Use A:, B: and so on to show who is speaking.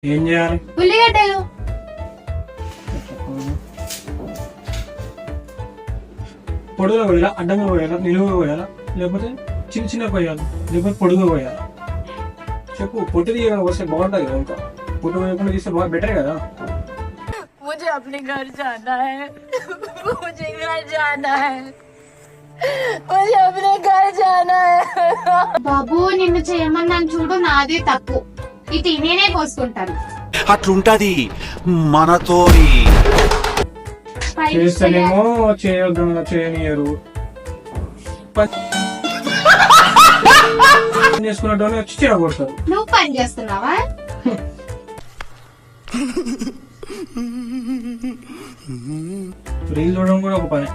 A: ఏం చేయాలి?
B: ఉల్లిగడ్డలు
A: పొడుగా పోయాలా, అడ్డంగా పోయాలా, నిలువుగా పోయాలా, లేకపోతే చిన్న చిన్న పోయాలి, లేకపోతే పొడుగా పోయాలా? చెప్పు. పొట్టు తీయడం వస్తే బాగుంటుంది కదా, ఇంకా పొట్టు పోయకుండా తీస్తే బాగా బెటర్ కదా.
B: मुझे अपने घर जाना है मुझे घर जाना है मुझे अपने घर जाना है బాబు నిన్ను చేయమన్నాను చూడు, నాది తప్పు. ఇది నేనే కోసుకుంటాను.
C: అట్లుంటది మనతోని.
A: చేస్తేనేమో చేయొద్దు, చేయనియరు. చేసుకున్నట్టు వచ్చి చెడగొడతారు.
B: నువ్వు పని చేస్తున్నావా?
A: రీల్ చూడడం కూడా ఒక పని.